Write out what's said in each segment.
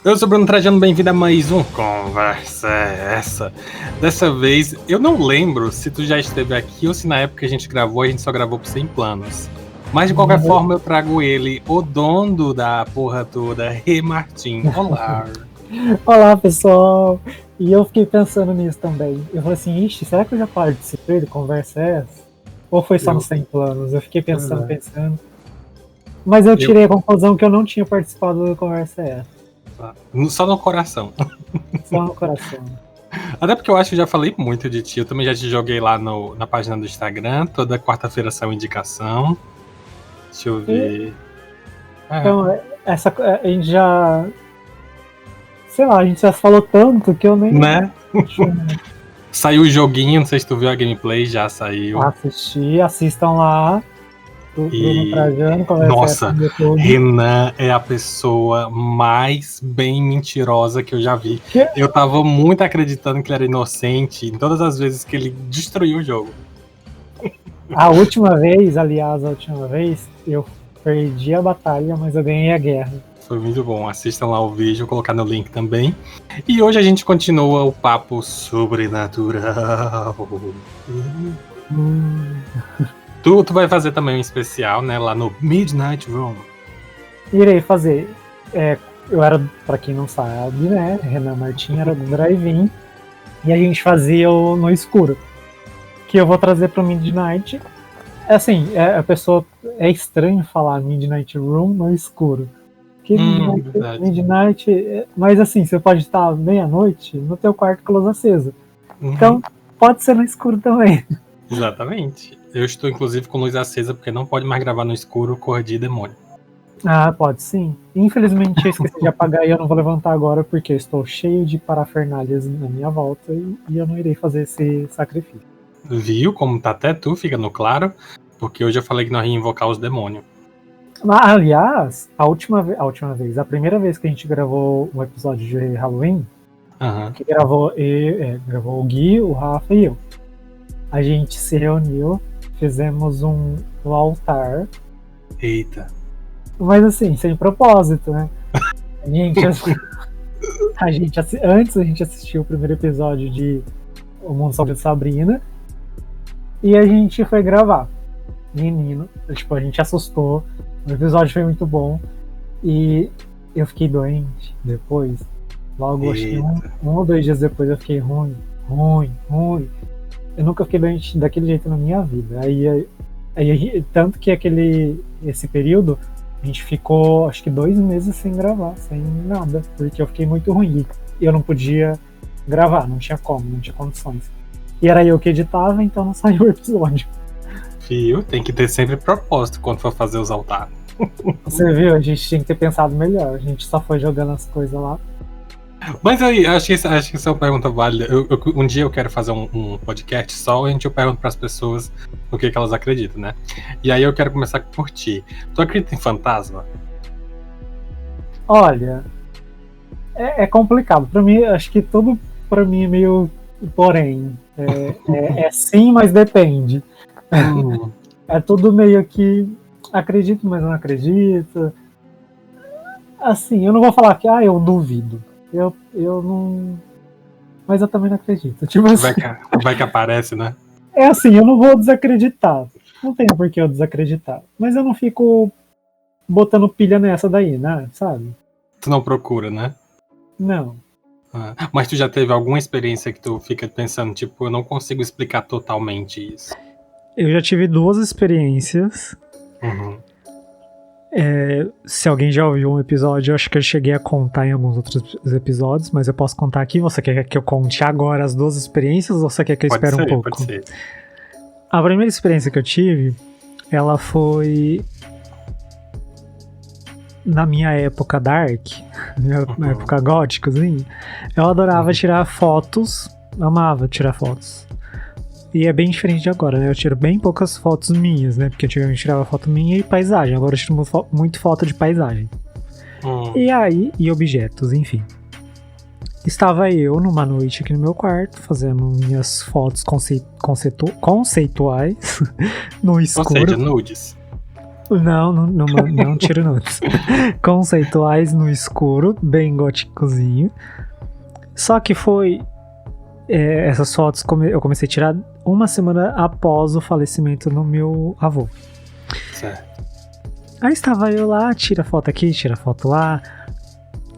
Eu sou Bruno Trajano, bem-vindo a mais um Conversa é Essa. Dessa vez, eu não lembro se tu já esteve aqui ou se na época que a gente gravou, a gente só gravou por 100 planos. Mas de qualquer forma eu trago ele, o dono da porra toda, Rê Martim. Olá. Olá, pessoal. E eu fiquei pensando nisso também. Eu falei assim, ixi, será que eu já participei do Conversa é Essa? Ou foi só nos 100 planos? Eu fiquei pensando. Mas eu tirei a conclusão que eu não tinha participado do Conversa é Essa. Só no coração. Só no coração. Até porque eu acho que eu já falei muito de ti. Eu também já te joguei lá na página do Instagram. Toda quarta-feira saiu indicação. Deixa eu ver. Então, a gente já... Sei lá, a gente já falou tanto que eu nem... Né? Saiu o joguinho, não sei se tu viu a gameplay, já saiu. Assistam lá. E... Trajano, Nossa, Renan é a pessoa mais bem mentirosa que eu já vi. Que? Eu tava muito acreditando que ele era inocente em todas as vezes que ele destruiu o jogo. A última vez, eu perdi a batalha, mas eu ganhei a guerra. Foi muito bom, assistam lá o vídeo, vou colocar no link também. E hoje a gente continua o papo sobrenatural. Tu vai fazer também um especial, né, lá no Midnight Room. Irei fazer. Eu era, pra quem não sabe, né, Renan Martim era do Drive-In, e a gente fazia no escuro, que eu vou trazer pro Midnight. Assim, a pessoa, é estranho falar Midnight Room no escuro. Midnight, mas assim, você pode estar meia-noite no teu quarto com a luz acesa. Então, pode ser no escuro também. Exatamente. Eu estou, inclusive, com luz acesa, porque não pode mais gravar no escuro cor de demônio. Ah, pode sim. Infelizmente, eu esqueci de apagar e eu não vou levantar agora, porque eu estou cheio de parafernalhas na minha volta e eu não irei fazer esse sacrifício. Viu como tá até tu, fica no claro, porque hoje eu falei que nós ia invocar os demônios. Aliás, a primeira vez que a gente gravou um episódio de Halloween, que gravou o Gui, o Rafa e eu. A gente se reuniu, fizemos um altar. Eita. Mas assim, sem propósito, né? Antes a gente assistiu o primeiro episódio de O Mundo Sombrio de Sabrina e a gente foi gravar. Menino, a gente assustou. O episódio foi muito bom e eu fiquei doente depois. Logo, acho que um ou 2 dias depois eu fiquei ruim. Eu nunca fiquei doente daquele jeito na minha vida. Aí tanto que esse período a gente ficou acho que 2 meses sem gravar, sem nada, porque eu fiquei muito ruim e eu não podia gravar, não tinha condições. E era eu que editava, então não saiu o episódio. Fio, tem que ter sempre propósito quando for fazer os altares. Você viu? A gente tinha que ter pensado melhor. A gente só foi jogando as coisas lá. Mas aí, acho que essa é uma pergunta válida. Um dia eu quero fazer um podcast só, onde eu pergunto pras pessoas o que elas acreditam, né? E aí eu quero começar por ti. Tu acredita em fantasma? Olha, é complicado. Pra mim, acho que tudo pra mim é meio porém. É sim, mas depende. É tudo meio que acredito, mas não acredito. Assim, eu não vou falar que eu duvido. Eu não. Mas eu também não acredito. Tipo assim, vai que aparece, né? É assim, eu não vou desacreditar. Não tem por que eu desacreditar. Mas eu não fico botando pilha nessa daí, né? Sabe? Tu não procura, né? Não. Mas tu já teve alguma experiência que tu fica pensando, tipo, eu não consigo explicar totalmente isso? Eu já tive 2 experiências. Se alguém já ouviu um episódio, eu acho que eu cheguei a contar em alguns outros episódios, mas eu posso contar aqui. Você quer que eu conte agora as 2 experiências ou você quer que eu espere um pouco? Pode ser. A primeira experiência que eu tive, ela foi na minha época dark, na época gótica, assim. Eu adorava tirar fotos, amava tirar fotos. E é bem diferente de agora, né? Eu tiro bem poucas fotos minhas, né? Porque antigamente eu tirava foto minha e paisagem. Agora eu tiro muito foto de paisagem. E objetos, enfim. Estava eu numa noite aqui no meu quarto, fazendo minhas fotos conceituais no escuro. Ou seja, nudes. Não tiro nudes. Conceituais no escuro, bem góticozinho. Só que foi... essas fotos eu comecei a tirar uma semana após o falecimento do meu avô. Certo. Aí estava eu lá, tira foto aqui, tira foto lá,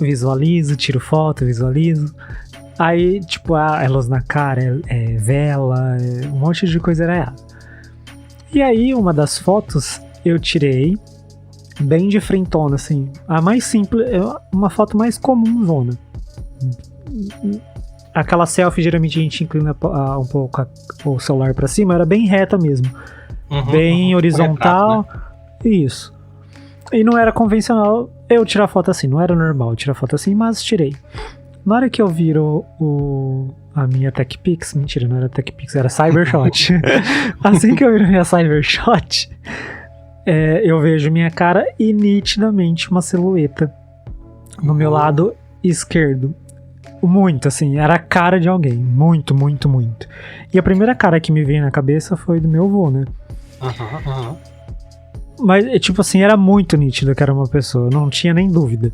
visualizo, tiro foto, visualizo. Aí, tipo, é luz na cara, é vela, um monte de coisa era. E aí, uma das fotos eu tirei bem de frentona, assim. A mais simples, uma foto mais comum, zona. Aquela selfie, geralmente a gente inclina um pouco o celular pra cima, era bem reta mesmo. Bem horizontal. Retrato, né? Isso. E não era convencional eu tirar foto assim, não era normal tirar foto assim, mas tirei. Na hora que eu viro a minha TechPix, mentira, não era TechPix, era Cybershot. Assim que eu viro minha Cybershot, eu vejo minha cara e nitidamente uma silhueta no meu lado esquerdo. Muito, assim, era a cara de alguém. Muito, muito, muito. E a primeira cara que me veio na cabeça foi do meu avô, né? Mas, tipo assim, era muito nítido que era uma pessoa, não tinha nem dúvida.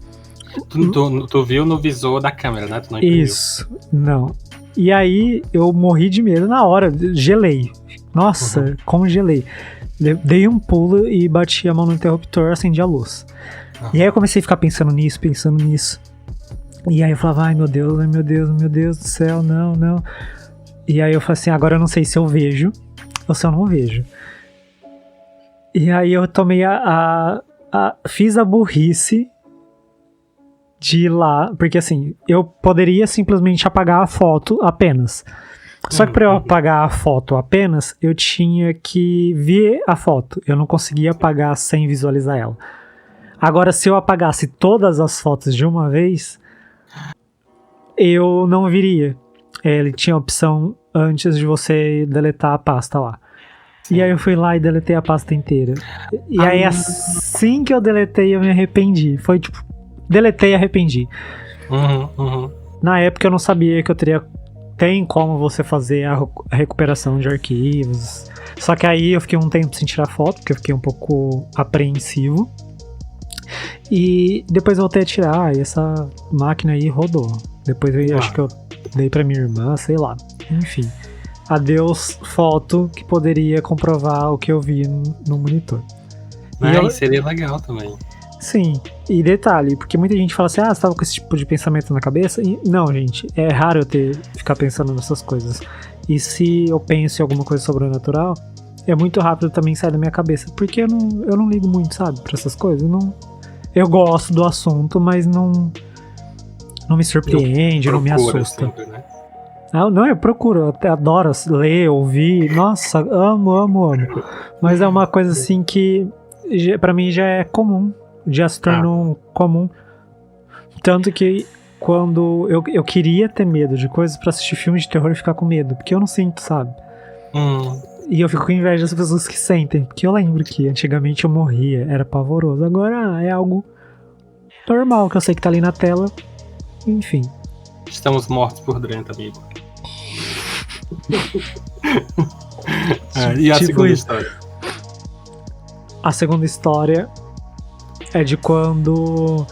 Tu viu no visor da câmera, né? Tu não imprimiu. Isso, não. E aí eu morri de medo na hora, gelei. Nossa, congelei. Dei um pulo e bati a mão no interruptor, acendi a luz. E aí eu comecei a ficar pensando nisso. E aí eu falava, ai meu Deus do céu, não. E aí eu falei assim, agora eu não sei se eu vejo ou se eu não vejo. E aí eu tomei fiz a burrice de ir lá, porque assim, eu poderia simplesmente apagar a foto apenas. Só que para eu apagar a foto apenas, eu tinha que ver a foto. Eu não conseguia apagar sem visualizar ela. Agora, se eu apagasse todas as fotos de uma vez, eu não viria. Ele tinha a opção antes de você deletar a pasta lá. E aí eu fui lá e deletei a pasta inteira. E aí assim que eu deletei, eu me arrependi. Foi tipo, deletei e arrependi. Na época eu não sabia que tem como você fazer a recuperação de arquivos. Só que aí eu fiquei um tempo sem tirar foto, porque eu fiquei um pouco apreensivo. E depois eu voltei a tirar, e essa máquina aí rodou. Depois eu acho que eu dei pra minha irmã, sei lá. Enfim. Adeus foto que poderia comprovar o que eu vi no monitor. Seria legal também. Sim, e detalhe, porque muita gente fala assim, você tava com esse tipo de pensamento na cabeça? E, não, gente, é raro eu ficar pensando nessas coisas. E se eu penso em alguma coisa sobrenatural, é muito rápido também sair da minha cabeça, porque eu não ligo muito, sabe, pra essas coisas. Eu gosto do assunto, mas não me surpreende, não me assusta. Sempre, né? Não, eu procuro, eu até adoro ler, ouvir, nossa, amo. Mas é uma coisa assim que pra mim já é comum, já se tornou comum. Tanto que quando eu queria ter medo de coisas pra assistir filmes de terror e ficar com medo, porque eu não sinto, sabe? E eu fico com inveja das pessoas que sentem, porque eu lembro que antigamente eu morria, era pavoroso. Agora é algo normal, que eu sei que tá ali na tela, enfim. Estamos mortos por dentro, amigo. E a segunda história? A segunda história é de quando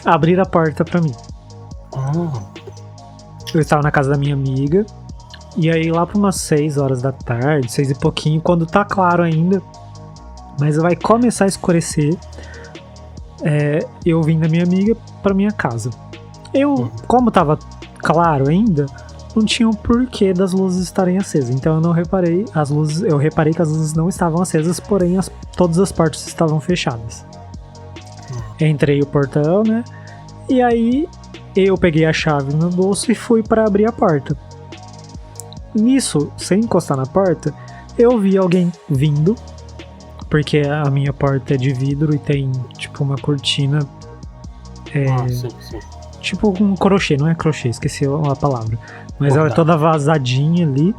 abriram a porta pra mim. Eu estava na casa da minha amiga, e aí lá por umas 6 horas da tarde, 6 e pouquinho, quando tá claro ainda, mas vai começar a escurecer, eu vim da minha amiga pra minha casa. Como tava claro ainda, não tinha um porquê das luzes estarem acesas. Então eu não reparei eu reparei que as luzes não estavam acesas, porém todas as portas estavam fechadas. Entrei o portão, né? E aí eu peguei a chave no meu bolso e fui para abrir a porta. Nisso, sem encostar na porta, eu vi alguém vindo, porque a minha porta é de vidro e tem tipo uma cortina. Sim. Tipo um crochê, não é crochê, esqueci a palavra. Mas ela é toda vazadinha ali.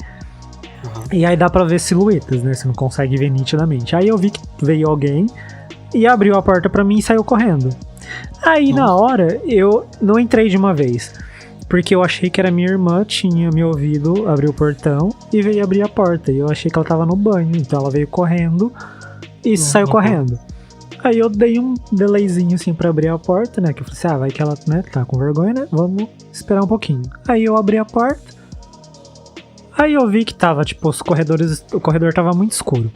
E aí dá pra ver silhuetas, né? Você não consegue ver nitidamente. Aí eu vi que veio alguém e abriu a porta pra mim e saiu correndo. Aí na hora eu não entrei de uma vez, porque eu achei que era minha irmã, tinha me ouvido, abriu o portão e veio abrir a porta. E eu achei que ela tava no banho, então ela veio correndo e saiu correndo. Aí eu dei um delayzinho assim pra abrir a porta, né? Que eu falei assim, vai que ela, né, tá com vergonha, né? Vamos esperar um pouquinho. Aí eu abri a porta. Aí eu vi que tava, tipo, o corredor tava muito escuro.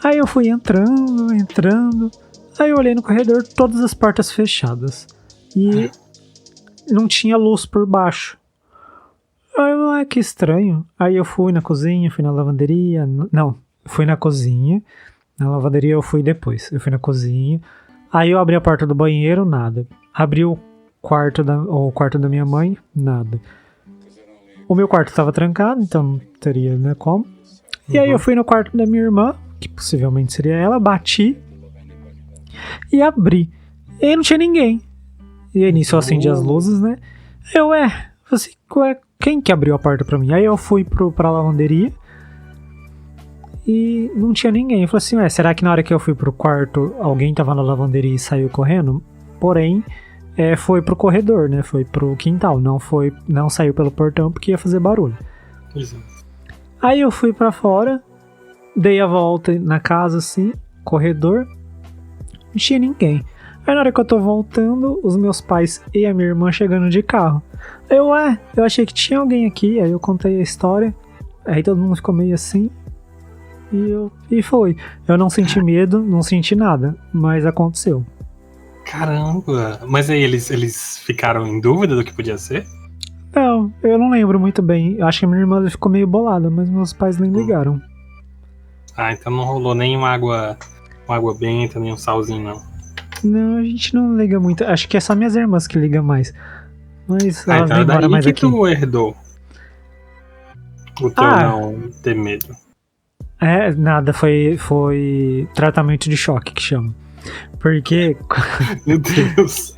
Aí eu fui entrando. Aí eu olhei no corredor, todas as portas fechadas. E não tinha luz por baixo. Aí eu, que estranho. Aí eu fui na cozinha, fui na lavanderia. Não, fui na cozinha. Na lavanderia eu fui depois. Eu fui na cozinha. Aí eu abri a porta do banheiro, nada. Abri o quarto da minha mãe, nada. O meu quarto estava trancado, então não teria, né, como. E aí eu fui no quarto da minha irmã, que possivelmente seria ela, bati e abri. E aí não tinha ninguém. E aí nisso eu acendi as luzes, né? Quem que abriu a porta pra mim? Aí eu fui pra lavanderia e não tinha ninguém. Eu falei assim, será que na hora que eu fui pro quarto alguém tava na lavanderia e saiu correndo? Porém, foi pro corredor, né? Foi pro quintal, não saiu pelo portão porque ia fazer barulho. Exato. Aí eu fui pra fora, dei a volta na casa assim, corredor, não tinha ninguém. Aí na hora que eu tô voltando, os meus pais e a minha irmã chegando de carro. Eu achei que tinha alguém aqui, aí eu contei a história, aí todo mundo ficou meio assim, e foi. Eu não senti medo, não senti nada, mas aconteceu. Caramba! Mas aí eles ficaram em dúvida do que podia ser? Não, eu não lembro muito bem. Eu acho que a minha irmã ficou meio bolada, mas meus pais nem ligaram. Então não rolou nem uma água benta, nem um salzinho, não. Não, a gente não liga muito. Acho que é só minhas irmãs que ligam mais. Mas elas então nem moram mais que aqui. tu herdou o teu não ter medo. Nada, foi tratamento de choque que chama. Porque Meu Deus.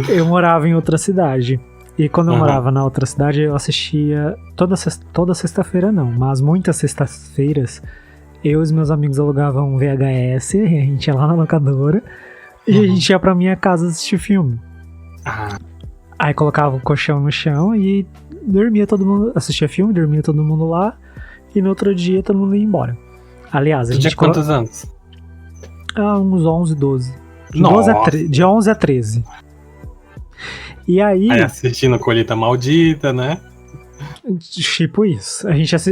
eu morava em outra cidade. E quando eu morava na outra cidade, eu assistia toda sexta-feira não, mas muitas sextas-feiras eu e os meus amigos alugavam um VHS, e a gente ia lá na locadora e a gente ia pra minha casa assistir filme. Aí colocava o colchão no chão e dormia todo mundo, assistia filme, dormia todo mundo lá, e no outro dia todo mundo ia embora. Aliás, a gente tinha quantos anos? Uns 11, 12. De 11 a 13. E aí assistindo Colheita Maldita, né? Tipo isso.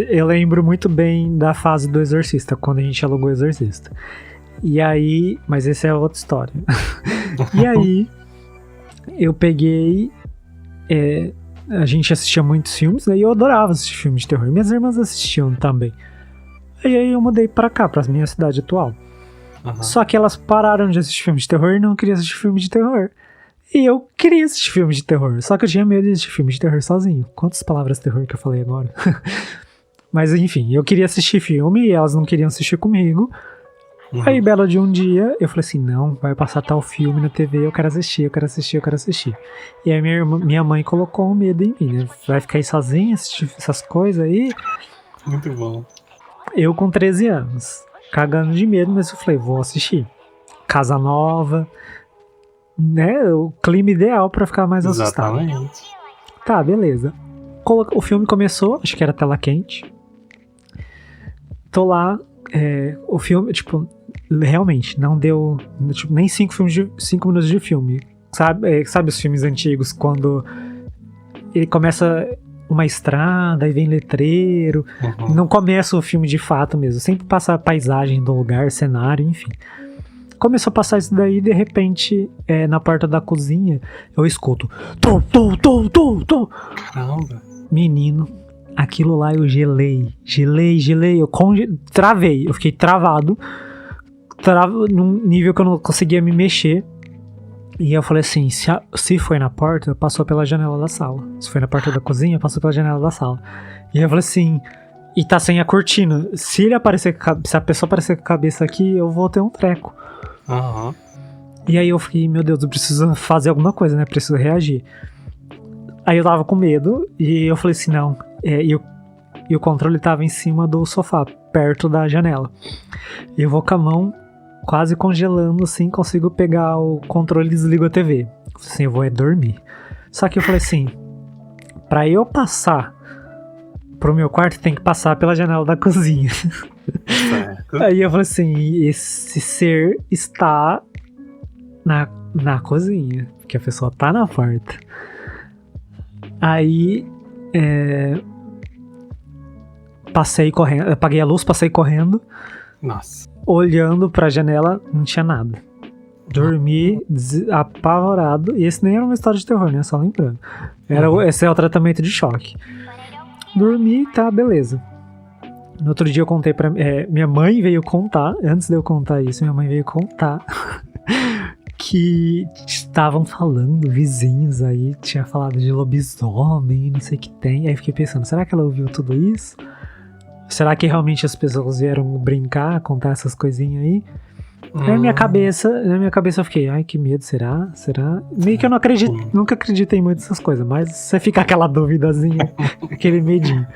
Eu lembro muito bem da fase do Exorcista, quando a gente alugou o Exorcista. E aí, mas essa é outra história. E aí, eu peguei... a gente assistia muitos filmes, né? E eu adorava assistir filmes de terror. Minhas irmãs assistiam também. E aí eu mudei pra cá, pra minha cidade atual. Só que elas pararam de assistir filme de terror e não queriam assistir filme de terror. E eu queria assistir filme de terror, só que eu tinha medo de assistir filme de terror sozinho. Quantas palavras terror que eu falei agora? Mas enfim, eu queria assistir filme e elas não queriam assistir comigo. Aí, belo de um dia, eu falei assim, não, vai passar tal filme na TV, eu quero assistir. E aí minha mãe colocou um medo em mim, né? Vai ficar aí sozinha, assistir essas coisas aí? Muito bom. Eu com 13 anos, cagando de medo, mas eu falei, vou assistir. Casa nova... né, o clima ideal pra ficar mais assustado. Exatamente. Tá, beleza. O filme começou, acho que era tela quente. Tô lá, o filme, tipo, realmente, não deu, tipo, nem 5 minutos de filme. Sabe os filmes antigos, quando ele começa uma estrada e vem letreiro, não começa o filme de fato mesmo, sempre passa a paisagem do lugar, cenário, enfim. Começou a passar isso daí, de repente, na porta da cozinha, eu escuto Tom. Caramba. Menino, aquilo lá eu gelei, eu travei, eu fiquei travado, num nível que eu não conseguia me mexer. E eu falei assim, se foi na porta, passou pela janela da sala. Se foi na porta da cozinha, passou pela janela da sala. E eu falei assim, e tá sem a cortina, se a pessoa aparecer com a cabeça aqui, eu vou ter um treco. E aí eu fiquei, meu Deus, eu preciso fazer alguma coisa, né? Preciso reagir. Aí eu tava com medo e eu falei assim, não. E o controle tava em cima do sofá, perto da janela. Eu vou com a mão quase congelando, assim, consigo pegar o controle e desligo a TV. Assim, eu vou dormir. Só que eu falei assim, pra eu passar pro meu quarto, tem que passar pela janela da cozinha. Aí eu falei assim, esse ser está na cozinha, porque a pessoa tá na porta. Aí passei correndo, apaguei a luz, passei correndo. Nossa. Olhando pra janela, não tinha nada. Dormi apavorado. E esse nem era uma história de terror, né? Só lembrando. Esse é o tratamento de choque. Dormi, tá, beleza. No outro dia eu contei pra... minha mãe veio contar, antes de eu contar isso, minha mãe veio contar que estavam falando, vizinhos aí, tinha falado de lobisomem, não sei o que tem. Aí fiquei pensando, será que ela ouviu tudo isso? Será que realmente as pessoas vieram brincar, contar essas coisinhas aí? Na minha cabeça eu fiquei, ai, que medo, será? Meio que eu não acredito, nunca acreditei muito nessas coisas, mas você fica aquela duvidazinha, aquele medinho.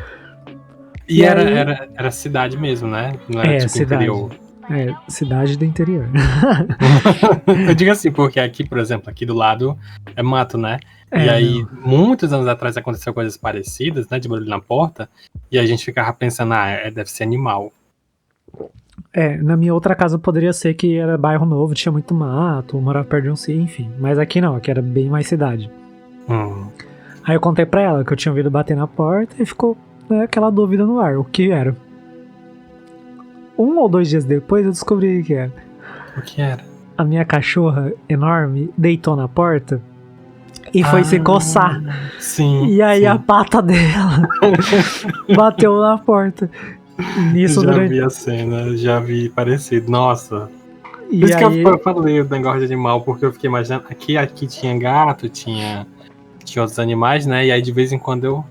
E era cidade mesmo, né? Não era tipo cidade. Interior. Cidade do interior. Eu digo assim, porque aqui, por exemplo, aqui do lado é mato, né? E aí, muitos anos atrás aconteceu coisas parecidas, né? De barulho na porta, e a gente ficava pensando, deve ser animal. Na minha outra casa poderia ser que era bairro novo, tinha muito mato, morava perto de um cio, enfim. Mas aqui não, aqui era bem mais cidade. Aí eu contei pra ela que eu tinha ouvido bater na porta e ficou aquela dúvida no ar, o que era. 1 ou 2 dias depois eu descobri o que era. O que era? A minha cachorra enorme deitou na porta e foi se coçar. Sim. E aí a pata dela bateu na porta. Nisso já vi a cena, já vi parecido. Nossa. Por isso aí... que eu falei o negócio de animal, porque eu fiquei imaginando. Aqui tinha gato, tinha outros animais, né? E aí de vez em quando eu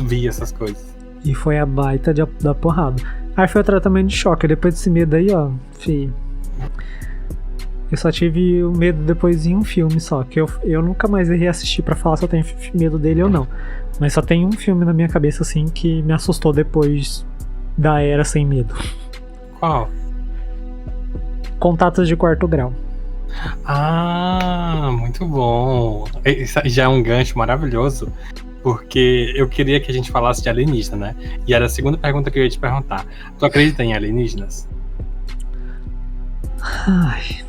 vi essas coisas. E foi a baita da porrada. Aí foi o tratamento de choque. Depois desse medo aí, ó, filho. Eu só tive o medo depois em um filme só. Que eu nunca mais ia reassistir pra falar se eu tenho medo dele ou não. Mas só tem um filme na minha cabeça, assim, que me assustou depois da Era Sem Medo. Qual? Contatos de Quarto Grau. Muito bom. Isso já é um gancho maravilhoso, porque eu queria que a gente falasse de alienígena, né? E era a segunda pergunta que eu ia te perguntar. Tu acredita em alienígenas? Ai.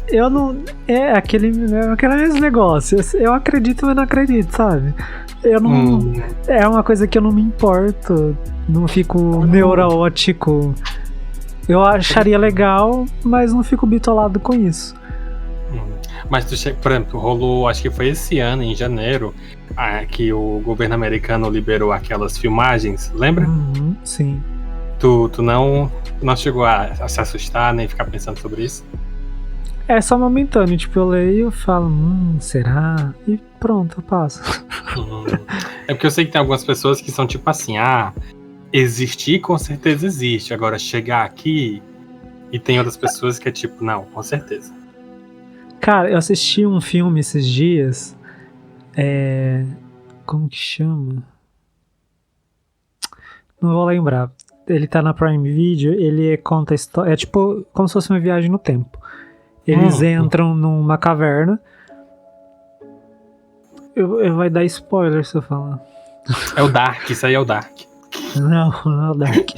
Eu não... É aquele negócio. Eu acredito, mas não acredito, sabe? Eu não... É uma coisa que eu não me importo. Não fico neurótico. Eu acharia legal, mas não fico bitolado com isso. Mas por exemplo, rolou, acho que foi esse ano, em janeiro, que o governo americano liberou aquelas filmagens, lembra? Sim. Tu não chegou a se assustar, nem ficar pensando sobre isso? É só momentâneo, tipo, eu leio e falo, será? E pronto, eu passo. É porque eu sei que tem algumas pessoas que são tipo assim, existir com certeza existe, agora chegar aqui, e tem outras pessoas que é tipo, não, com certeza. Cara, eu assisti um filme esses dias, como que chama? Não vou lembrar. Ele tá na Prime Video, ele conta a história, é tipo como se fosse uma viagem no tempo. Eles entram numa caverna. Vai dar spoiler se eu falar. É o Dark, isso aí é o Dark. Não é o Dark.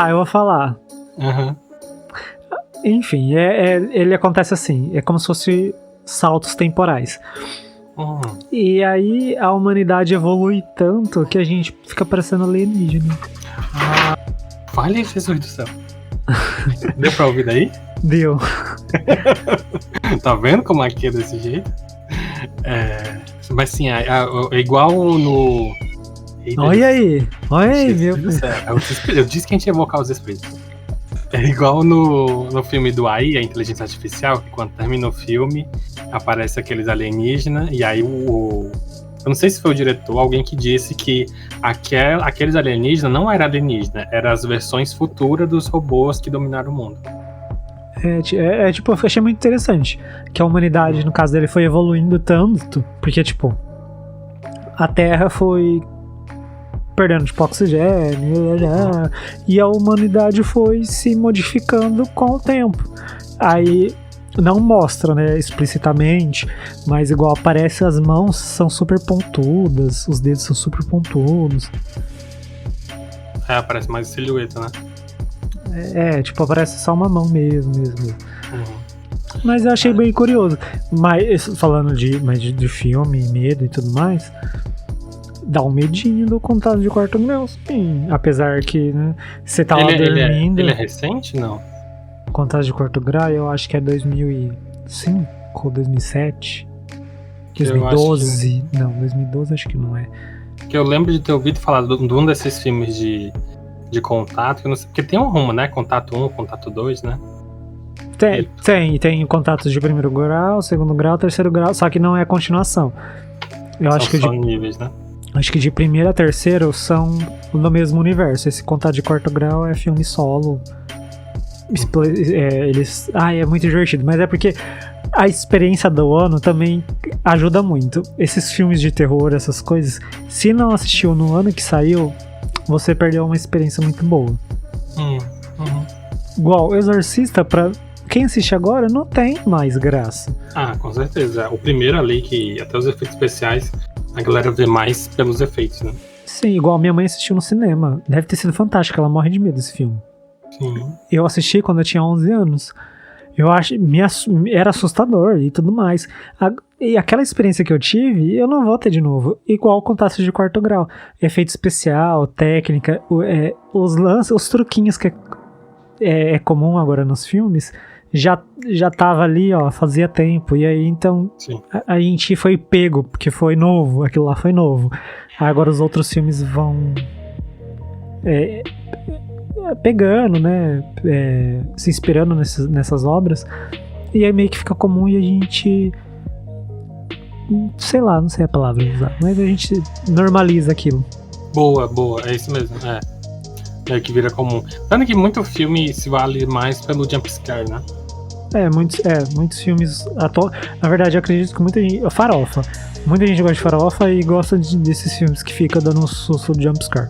Eu vou falar. Enfim, ele acontece assim. É como se fosse saltos temporais. E aí a humanidade evolui tanto que a gente fica parecendo alienígena. Vale, Jesus do céu. Deu pra ouvir daí? Deu. Tá vendo como aqui é desse jeito? Mas sim, é igual no... Olha aí, meu. Eu disse que a gente ia evocar os espíritos. É igual no filme do AI, a inteligência artificial, que quando termina o filme, aparece aqueles alienígenas, e aí eu não sei se foi o diretor, alguém que disse que aqueles alienígenas não eram alienígenas, eram as versões futuras dos robôs que dominaram o mundo. Tipo, eu achei muito interessante que a humanidade, no caso dele, foi evoluindo tanto, porque, tipo, a Terra foi perdendo, tipo, oxigênio, e a humanidade foi se modificando com o tempo. Aí não mostra, né, explicitamente, mas igual aparece, as mãos são super pontudas, os dedos são super pontudos. Parece mais silhueta, né? Tipo, parece só uma mão mesmo. Uhum. Mas eu achei bem curioso. Mas falando de filme, medo e tudo mais, dá um medinho do Contato de Quarto Grau, sim. Apesar que, né, você tá lá dormindo. Ele é recente, não? Contato de Quarto Grau, eu acho que é 2005 ou 2007. 2012. Não, 2012 acho que não é. Que eu lembro de ter ouvido falar de um desses filmes de contato, que eu não sei, porque tem um rumo, né? Contato 1, Contato 2, né? Tem contatos de primeiro grau, segundo grau, terceiro grau, só que não é continuação. Eu acho que níveis, né? Acho que de primeiro a terceiro são no mesmo universo. Esse Contato de Quarto Grau é filme solo. É muito divertido, mas é porque a experiência do ano também ajuda muito. Esses filmes de terror, essas coisas, se não assistiu no ano que saiu, você perdeu uma experiência muito boa. Igual Exorcista, pra quem assiste agora, não tem mais graça. Com certeza. O primeiro ali, que até os efeitos especiais, a galera vê mais pelos efeitos, né? Sim, igual minha mãe assistiu no cinema. Deve ter sido fantástico, ela morre de medo desse filme. Sim. Eu assisti quando eu tinha 11 anos. Eu acho, era assustador e tudo mais. E aquela experiência que eu tive, eu não vou ter de novo. Igual Contato de Quarto Grau. Efeito especial, técnica, os lances, os truquinhos que é comum agora nos filmes, já tava ali, ó, fazia tempo. E aí, então, a gente foi pego, porque foi novo, aquilo lá foi novo. Agora os outros filmes vão pegando, né, se inspirando nessas obras, e aí meio que fica comum e a gente, sei lá, não sei a palavra usar, mas a gente normaliza aquilo. Boa, é isso mesmo, meio que vira comum. Tanto que muito filme se vale mais pelo jumpscare, né? Muitos filmes na verdade eu acredito que muita gente, farofa, muita gente gosta de farofa e gosta desses filmes que fica dando um susto de jumpscare.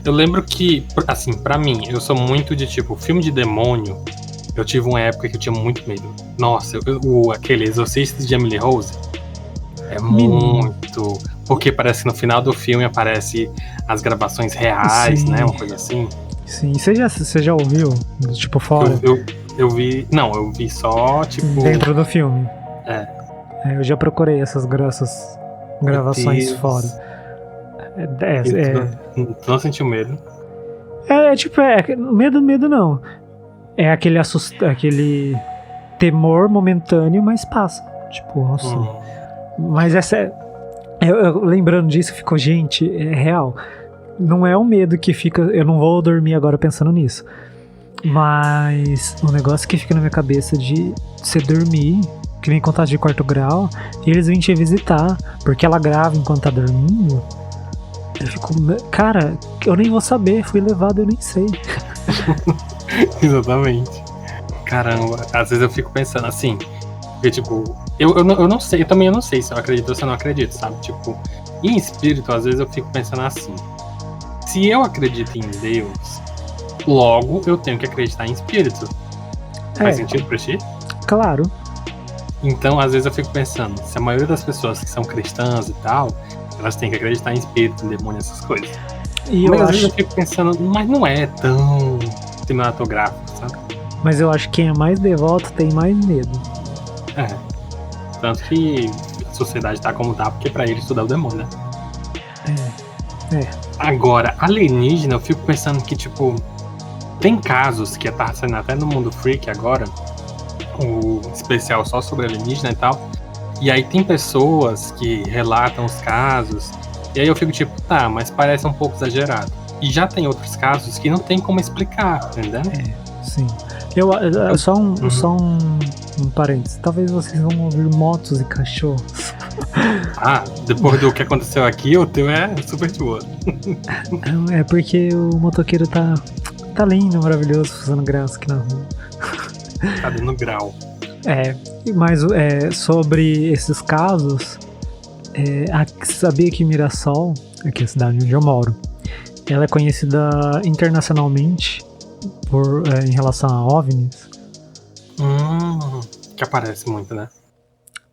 Eu lembro que, assim, pra mim, eu sou muito de tipo, filme de demônio. Eu tive uma época que eu tinha muito medo. Nossa, aquele Exorcista de Emily Rose muito. Porque parece que no final do filme aparece as gravações reais, né? Uma coisa assim. Sim, você já ouviu? Tipo, fora? Eu vi. Não, eu vi só, tipo. Dentro do filme. Eu já procurei essas grossas gravações fora. Tu não sentiu medo? Medo não. É aquele temor momentâneo, mas passa. Tipo, nossa. Mas eu lembrando disso, ficou, gente, é real. Não é um medo que fica. Eu não vou dormir agora pensando nisso. Mas um negócio que fica na minha cabeça de você dormir, que nem Contato de Quarto Grau, e eles vêm te visitar, porque ela grava enquanto tá dormindo. Eu fico, cara, eu nem vou saber, fui levado, eu nem sei. Exatamente. Caramba, às vezes eu fico pensando assim, porque tipo, eu não sei, eu não sei se eu acredito ou se eu não acredito, sabe? Tipo, em espírito, às vezes eu fico pensando assim, se eu acredito em Deus, logo eu tenho que acreditar em espírito. Faz sentido pra ti? Claro. Então, às vezes eu fico pensando, se a maioria das pessoas que são cristãs e tal, elas têm que acreditar em espírito, em demônio, essas coisas. Mas às vezes eu fico pensando, mas não é tão cinematográfico, sabe? Mas eu acho que quem é mais devoto tem mais medo. Tanto que a sociedade tá como tá, porque pra eles tudo é o demônio, né? Agora, alienígena, eu fico pensando que, tipo, tem casos que tá saindo até no Mundo Freak agora, o especial só sobre alienígena e tal. E aí tem pessoas que relatam os casos, e aí eu fico tipo, tá, mas parece um pouco exagerado. E já tem outros casos que não tem como explicar, entendeu? Sim. Só um parênteses. Talvez vocês vão ouvir motos e cachorros. Depois do que aconteceu aqui, o teu é super de boa. É porque o motoqueiro tá lindo, maravilhoso, fazendo graça aqui na rua. Tá dando grau. Mas sobre esses casos, sabia que Mirassol, aqui é a cidade onde eu moro, ela é conhecida internacionalmente em relação a OVNIs? Que aparece muito, né?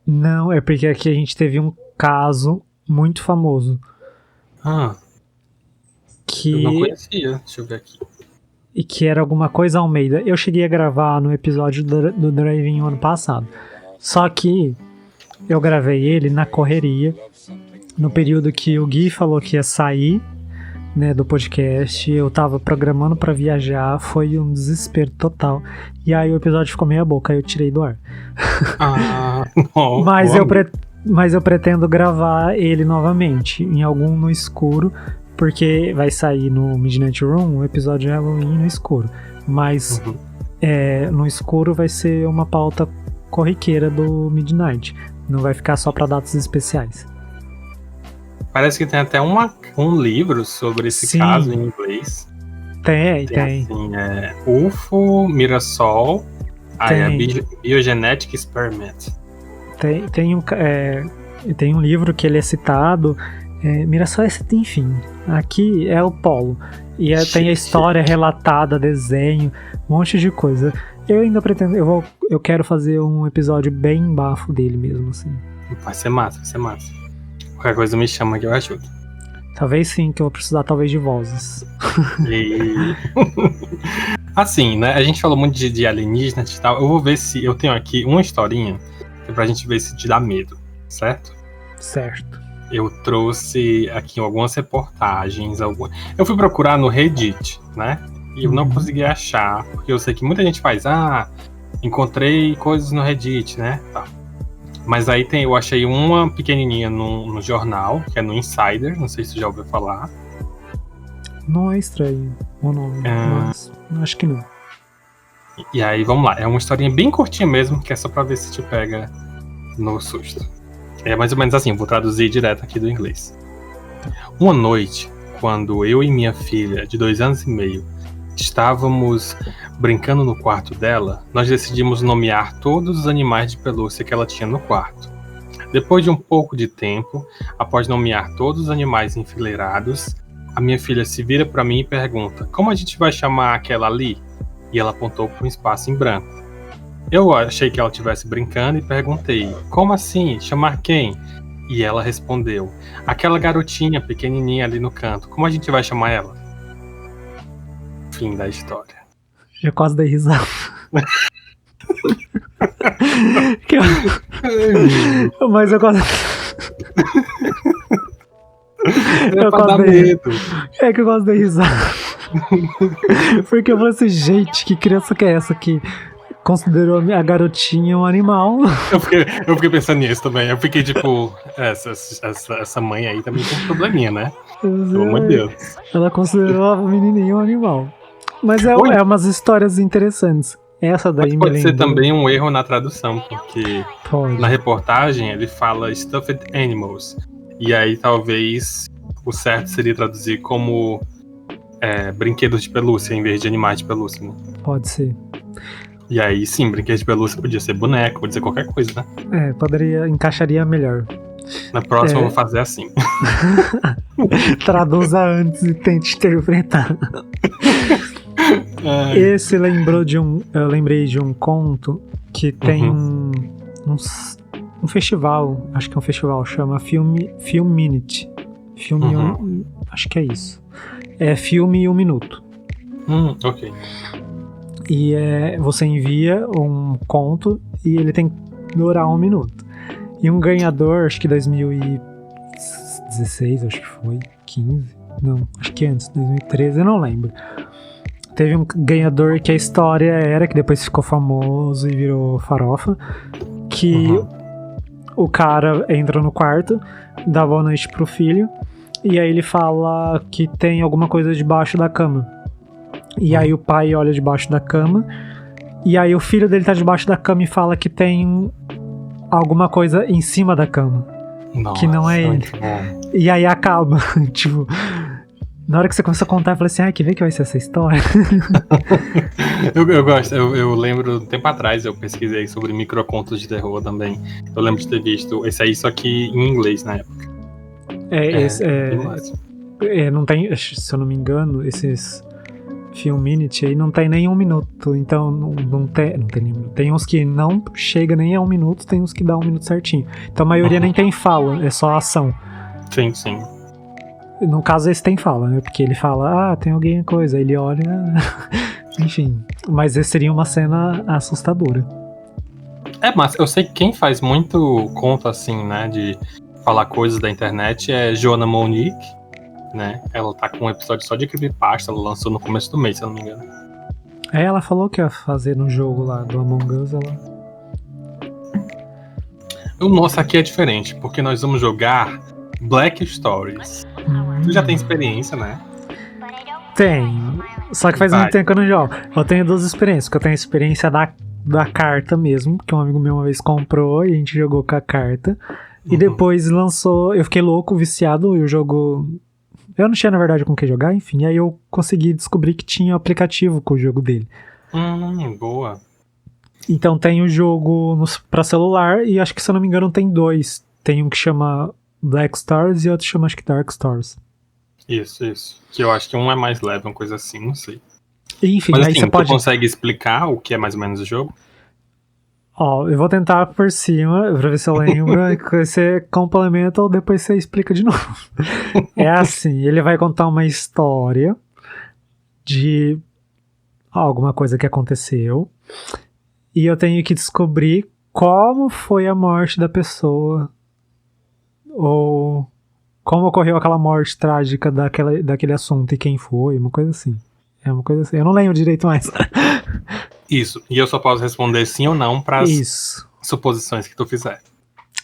Não, é porque aqui a gente teve um caso muito famoso. Eu não que, conhecia, deixa eu ver aqui. e que era alguma coisa Almeida. Eu cheguei a gravar no episódio do Drive-In ano passado. Só que eu gravei ele na correria, no período que o Gui falou que ia sair, né, do podcast. Eu tava programando pra viajar, foi um desespero total. E aí o episódio ficou meia boca, aí eu tirei do ar. Não, Mas eu pretendo gravar ele novamente, em algum no escuro, porque vai sair no Midnight Room o episódio de Halloween no escuro. Mas no escuro vai ser uma pauta corriqueira do Midnight. Não vai ficar só pra datas especiais. Parece que tem até um livro sobre esse Sim. caso em inglês. Tem. Assim, UFO, Mirassol, aí a Biogenetic Experiment. Tem um livro que ele é citado. Mirassol enfim. Aqui é o polo. E tem a história relatada, desenho, um monte de coisa. Eu ainda pretendo. Eu quero fazer um episódio bem bafo dele mesmo, assim. Vai ser massa. Qualquer coisa me chama que eu ajudo. Talvez sim, que eu vou precisar talvez de vozes. Assim, né? A gente falou muito de alienígenas e tal. Eu vou ver se eu tenho aqui uma historinha pra gente ver se te dá medo, certo? Certo. Eu trouxe aqui algumas reportagens. Eu fui procurar no Reddit, né? E eu não consegui achar, porque eu sei que muita gente faz, encontrei coisas no Reddit, né? Tá. Mas aí eu achei uma pequenininha no jornal, que é no Insider, não sei se você já ouviu falar. Não é estranho o nome, mas acho que não. E aí, vamos lá, é uma historinha bem curtinha mesmo, que é só pra ver se te pega no susto. É mais ou menos assim, vou traduzir direto aqui do inglês. Uma noite, quando eu e minha filha, de 2 anos e meio, estávamos brincando no quarto dela, nós decidimos nomear todos os animais de pelúcia que ela tinha no quarto. Depois de um pouco de tempo, após nomear todos os animais enfileirados, a minha filha se vira para mim e pergunta: como a gente vai chamar aquela ali? E ela apontou para um espaço em branco. Eu achei que ela estivesse brincando e perguntei: como assim? Chamar quem? E ela respondeu: aquela garotinha pequenininha ali no canto, como a gente vai chamar ela? Fim da história. Eu quase dei risada. Mas eu quase. Eu quase dei medo. É que eu quase dei risada. Porque eu falei assim, gente, que criança que é essa que considerou a garotinha um animal? Eu fiquei pensando nisso também. Eu fiquei tipo, essa mãe aí também tem um probleminha, né? Pelo amor de Deus. Ela considerou a menininha um animal. Mas é umas histórias interessantes. Essa daí me pode ser também um erro na tradução, porque pode. Na reportagem ele fala stuffed animals. E aí talvez o certo seria traduzir como brinquedos de pelúcia em vez de animais de pelúcia, né? Pode ser. E aí sim, brinquedo de pelúcia podia ser boneco, podia ser qualquer coisa, né? Encaixaria melhor. Na próxima eu vou fazer assim. Traduza antes e tente interpretar. Esse lembrou eu lembrei de um conto que tem um festival, acho que é um festival, chama Film Minute. Acho que é isso. É filme em 1 minuto. Ok. E você envia um conto e ele tem que durar 1 minuto. E um ganhador, acho que 2016, acho que foi, 15, não, acho que antes, 2013, eu não lembro. Teve um ganhador que a história era, que depois ficou famoso e virou farofa, que o cara entra no quarto, dá boa noite pro filho, e aí ele fala que tem alguma coisa debaixo da cama. E aí o pai olha debaixo da cama, e aí o filho dele tá debaixo da cama e fala que tem alguma coisa em cima da cama. Nossa, que não é ele. E aí acaba, tipo... Na hora que você começa a contar, eu falei assim, que vê que vai ser essa história? Eu gosto, eu lembro, um tempo atrás eu pesquisei sobre microcontos de terror também. Eu lembro de ter visto esse aí, só que em inglês na época. Não tem, se eu não me engano, esses Film Minute aí não tem nem 1 minuto, então não tem nem 1 minuto. Tem uns que não chega nem a 1 minuto, tem uns que dá 1 minuto certinho. Então a maioria nem tem fala, é só ação. Sim, sim. No caso, esse tem fala, né? Porque ele fala, tem alguém coisa. Aí ele olha. Enfim. Mas esse seria uma cena assustadora. Mas eu sei que quem faz muito conto assim, né? De falar coisas da internet é Joana Monique, né? Ela tá com um episódio só de creepypasta, ela lançou no começo do mês, se eu não me engano. Ela falou que ia fazer no jogo lá do Among Us, ela... O nosso aqui é diferente, porque nós vamos jogar Black Stories. Tu já tem experiência, né? Tenho. Só que faz muito tempo que eu não jogo. Eu tenho 2 experiências, porque eu tenho a experiência da carta mesmo, que um amigo meu uma vez comprou e a gente jogou com a carta. E depois lançou... Eu fiquei louco, viciado, e o jogo... Eu não tinha, na verdade, com o que jogar, enfim. Aí eu consegui descobrir que tinha aplicativo com o jogo dele. Boa. Então tem o jogo pra celular e acho que, se eu não me engano, tem 2. Tem um que chama Black Stars e outro chama, acho que, Dark Stars. Isso. Que eu acho que um é mais leve, uma coisa assim, não sei. Enfim, mas aí assim, você pode... consegue explicar o que é mais ou menos o jogo? Eu vou tentar por cima, pra ver se eu lembro. Você complementa ou depois você explica de novo. É assim, ele vai contar uma história de alguma coisa que aconteceu e eu tenho que descobrir como foi a morte da pessoa ou como ocorreu aquela morte trágica daquele assunto e quem foi, uma coisa assim. É uma coisa assim, eu não lembro direito mais. Isso, e eu só posso responder sim ou não para as suposições que tu fizer.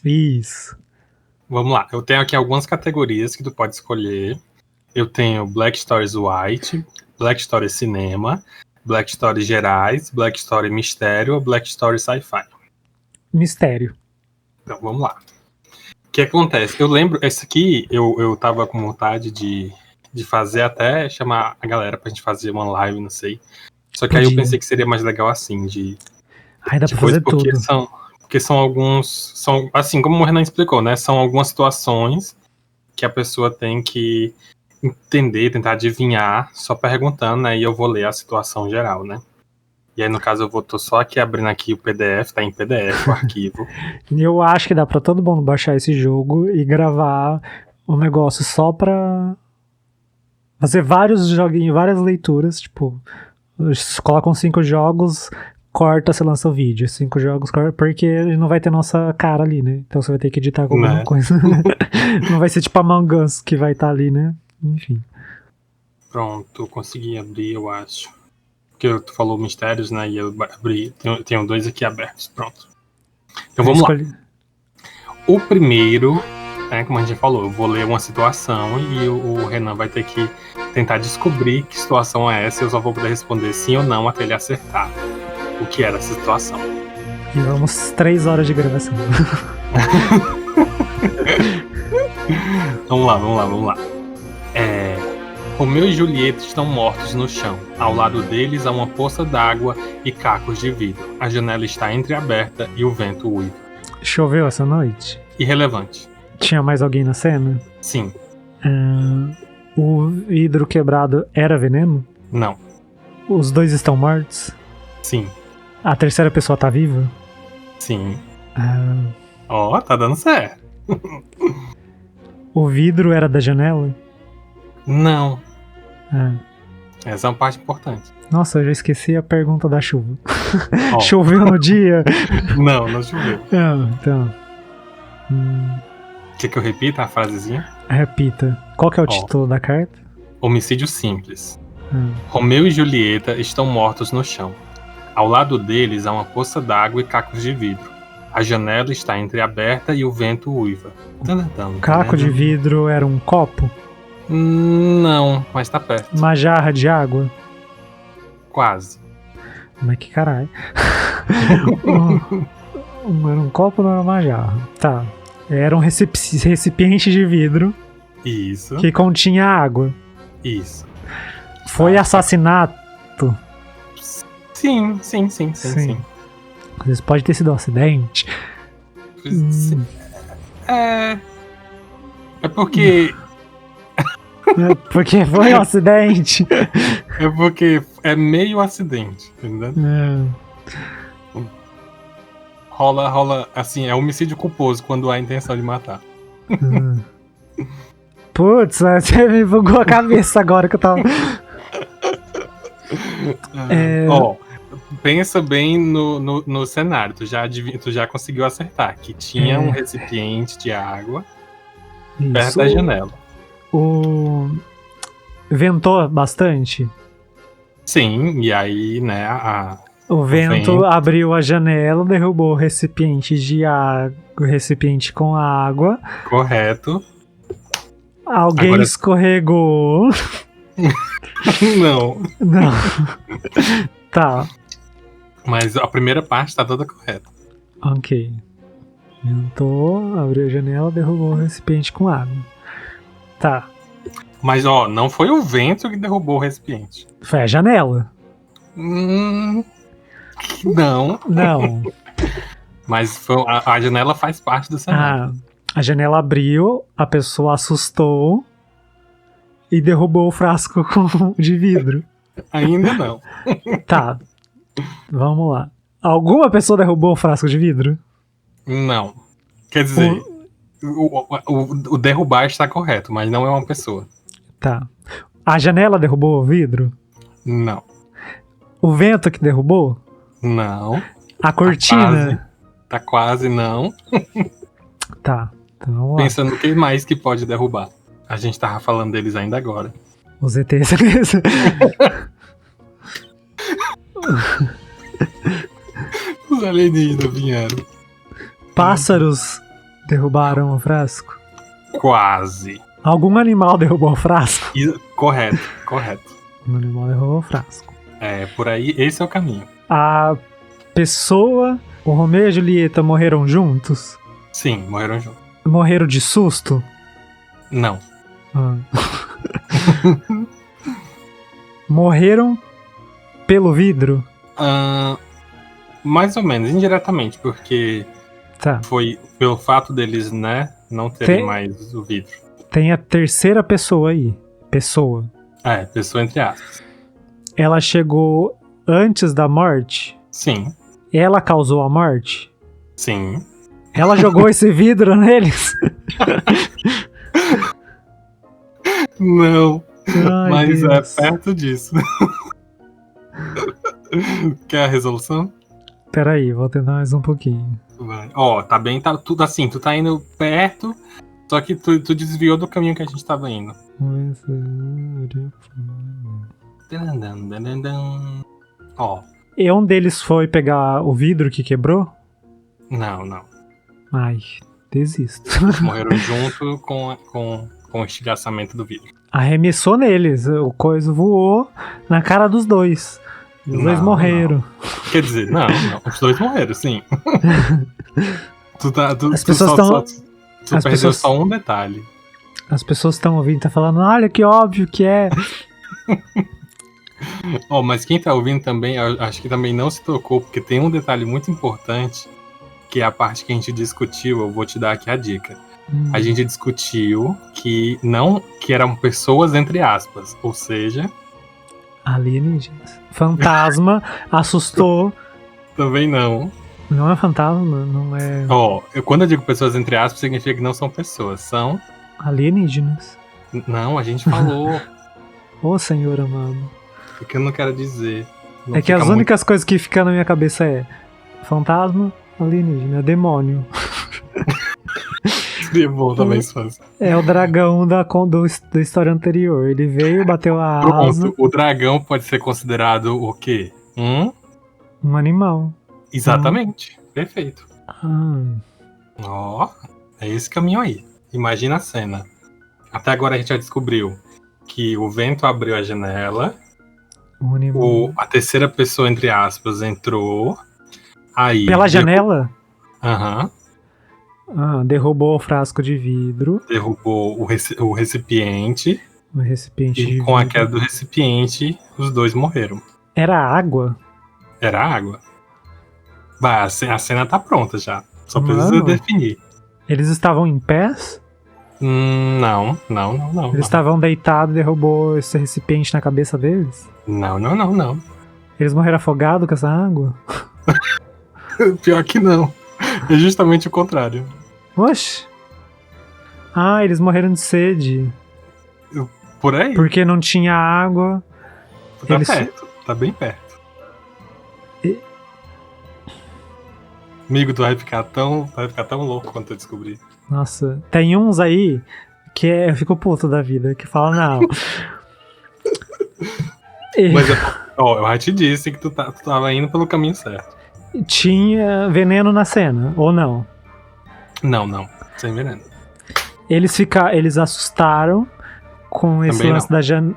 Isso. Vamos lá, eu tenho aqui algumas categorias que tu pode escolher. Eu tenho Black Stories White, Black Stories Cinema, Black Stories Gerais, Black Story Mistério ou Black Story Sci-Fi. Mistério. Então, vamos lá. O que acontece? Eu lembro, esse aqui eu tava com vontade de fazer, até chamar a galera pra gente fazer uma live, não sei. Só que aí eu pensei que seria mais legal assim, dá pra fazer tudo. Porque são alguns, assim como o Renan explicou, né? São algumas situações que a pessoa tem que entender, tentar adivinhar, só perguntando, né? E eu vou ler a situação geral, né? E aí, no caso, tô só aqui abrindo aqui o PDF, tá em PDF o arquivo. Eu acho que dá pra todo mundo baixar esse jogo e gravar um negócio só pra fazer vários joguinhos, várias leituras, tipo, colocam 5 jogos, corta, você lança o vídeo, 5 jogos, corta, porque não vai ter nossa cara ali, né? Então você vai ter que editar com alguma coisa. Não vai ser tipo a Among Us que vai estar ali, né? Enfim. Pronto, consegui abrir, eu acho. Porque tu falou mistérios, né? E eu abri. Tenho 2 aqui abertos, pronto. Então vamos lá. O primeiro, né, como a gente já falou, eu vou ler uma situação e o Renan vai ter que tentar descobrir que situação é essa. E eu só vou poder responder sim ou não até ele acertar o que era essa situação. E vamos 3 horas de gravação. Vamos lá. Romeu e Julieta estão mortos no chão. Ao lado deles há uma poça d'água e cacos de vidro. A janela está entreaberta e o vento uiva. Choveu essa noite? Irrelevante. Tinha mais alguém na cena? Sim. O vidro quebrado era veneno? Não. Os 2 estão mortos? Sim. A terceira pessoa tá viva? Sim. Tá dando certo. O vidro era da janela? Não. Essa é uma parte importante. Nossa, eu já esqueci a pergunta da chuva. Choveu no dia? Não choveu. Então. Quer que eu repita a frasezinha? Repita. Qual que é o título da carta? Homicídio simples. Romeu e Julieta estão mortos no chão. Ao lado deles há uma poça d'água e cacos de vidro. A janela está entreaberta e o vento uiva. Caco de vidro era um copo? Não, mas tá perto. Uma jarra de água? Quase. Mas que caralho. Era um copo, não era uma jarra. Tá. Era um recipiente de vidro. Isso. Que continha água. Isso. Foi assassinato? Sim. Às vezes pode ter sido um acidente. É porque... Porque foi um acidente. É porque é meio acidente, entendeu? Rola, assim, é homicídio culposo quando há a intenção de matar. Putz, você me bugou a cabeça agora que eu tava. Ó, pensa bem no cenário. Tu já conseguiu acertar que tinha um recipiente de água perto da janela. Ventou bastante? Sim, e aí, né, o vento abriu a janela, derrubou o recipiente o recipiente com água. Correto. Alguém agora... escorregou. Não. Tá. Mas a primeira parte tá toda correta. Ok. Ventou, abriu a janela, derrubou o recipiente com água. Tá. Mas, ó, não foi o vento que derrubou o recipiente. Foi a janela. Não. Não. Mas a janela faz parte do cenário. A janela abriu, a pessoa assustou e derrubou o frasco de vidro. Ainda não. Tá. Vamos lá. Alguma pessoa derrubou o frasco de vidro? Não. Quer dizer, o derrubar está correto, mas não é uma pessoa. Tá. A janela derrubou o vidro? Não. O vento que derrubou? Não. A cortina? Tá quase não. Tá. Então, pensando no que mais que pode derrubar. A gente tava falando deles ainda agora. Os ETs. Os alienígenas vieram. Pássaros derrubaram o frasco? Quase. Algum animal derrubou o frasco? Correto. Um animal derrubou o frasco. Por aí, esse é o caminho. A pessoa, o Romeu e a Julieta morreram juntos? Sim, morreram juntos. Morreram de susto? Não. Morreram pelo vidro? Mais ou menos, indiretamente, porque foi pelo fato deles, né, não terem mais o vidro. Tem a terceira pessoa aí. Pessoa entre aspas. Ela chegou antes da morte? Sim. Ela causou a morte? Sim. Ela jogou esse vidro neles? Não. Ai, mas Deus. É perto disso. Quer a resolução? Peraí, vou tentar mais um pouquinho. Ó, tá bem, tá tudo assim, tu tá indo perto, só que tu desviou do caminho que a gente tava indo. Ó. E um deles foi pegar o vidro que quebrou? Não. Ai, desisto. Eles morreram junto com o estilhaçamento do vidro. Arremessou neles, o coisa voou na cara dos dois. Os dois morreram. Não. Quer dizer, não, os dois morreram, sim. As pessoas estão. Tu perdeu só um detalhe. As pessoas estão ouvindo, tá falando, olha que óbvio que é. Mas quem tá ouvindo também, acho que também não se tocou, porque tem um detalhe muito importante, que é a parte que a gente discutiu, eu vou te dar aqui a dica. A gente discutiu que eram pessoas entre aspas, ou seja... alienígenas. Fantasma assustou. Também não. Não é fantasma, não é... Quando eu digo pessoas entre aspas, significa que não são pessoas, são... alienígenas. Não, a gente falou. Ô, Senhor amado. O que eu não quero dizer. É que as únicas coisas que ficam na minha cabeça é fantasma, alienígena, demônio. Seria bom também isso faz. É o dragão da história anterior. Ele veio, bateu a asa. O dragão pode ser considerado o quê? Um animal. Exatamente. Perfeito. Ah. É esse caminho aí. Imagina a cena. Até agora a gente já descobriu que o vento abriu a janela. A terceira pessoa, entre aspas, entrou. Aí. Pela janela? Aham. Derrubou o frasco de vidro. Derrubou o recipiente. O recipiente e com a queda do recipiente, os dois morreram. Era água? Era água. A cena tá pronta já. Só precisa definir. Eles estavam em pés? Não. Eles estavam deitados e derrubou esse recipiente na cabeça deles? Não. Eles morreram afogados com essa água? Pior que não. É justamente o contrário. Oxe. Eles morreram de sede. Por aí. Porque não tinha água. Tá eles- perto. Tá bem perto. E- Amigo, tu vai ficar tão louco quando tu descobrir. Nossa, tem uns aí que eu fico puto da vida, que fala, não. Mas eu já te disse que tu tava indo pelo caminho certo. Tinha veneno na cena, ou não? Não. Sem veneno. Eles assustaram com esse Também lance da janela.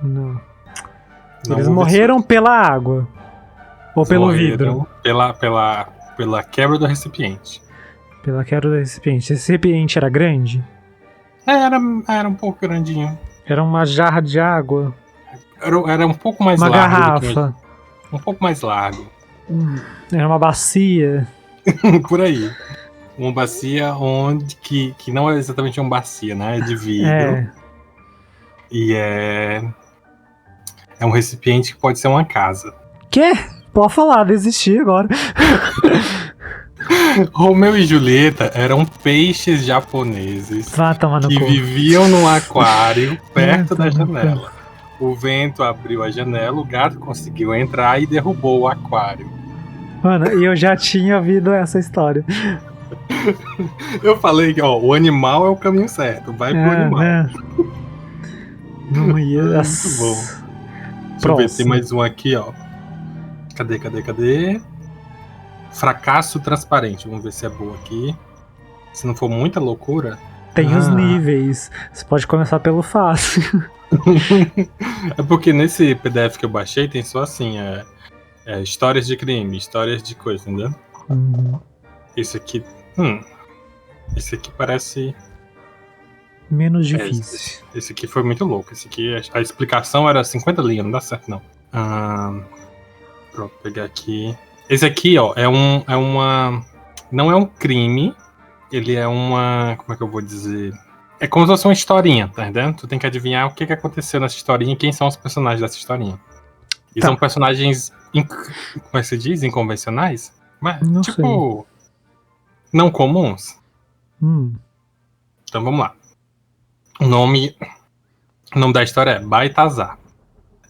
Não. Não Eles houve morreram pela água. Ou pelo morreram vidro. Pela quebra do recipiente. Pela quebra do recipiente. Esse recipiente era grande? Era um pouco grandinho. Era uma jarra de água? Era um pouco mais Uma largo. do que garrafa? um pouco mais largo. Era uma bacia? Por aí. Uma bacia que não é exatamente uma bacia, né? É de vidro. É. E é um recipiente que pode ser uma casa. Quê? Pode falar, desisti agora. Romeu e Julieta eram peixes japoneses Vá tomar no que cu. viviam num aquário perto da Então, janela. O vento abriu a janela, o gato conseguiu entrar e derrubou o aquário. Mano, e eu já tinha ouvido essa história. Eu falei que, o animal é o caminho certo, vai pro animal. Né? Não ia. Muito Nossa. bom. Deixa eu ver, Próximo. tem mais um aqui, ó. Cadê? Fracasso transparente. Vamos ver se é boa aqui. Se não for muita loucura. Tem os níveis. Você pode começar pelo fácil. É porque nesse PDF que eu baixei tem só assim, histórias de crime, histórias de coisa, entendeu? Esse aqui. Esse aqui parece. Menos difícil. Esse aqui foi muito louco. Esse aqui, a explicação era 50 linhas, não dá certo não. Pronto, pegar aqui. Esse aqui, ó, não é um crime. Ele é uma. Como é que eu vou dizer? É como se fosse uma historinha, tá entendendo? Tu tem que adivinhar o que aconteceu nessa historinha e quem são os personagens dessa historinha. E são personagens. Como é que se diz? Inconvencionais? Mas, Não tipo. Não comuns. Então vamos lá. O nome da história é Baitazar.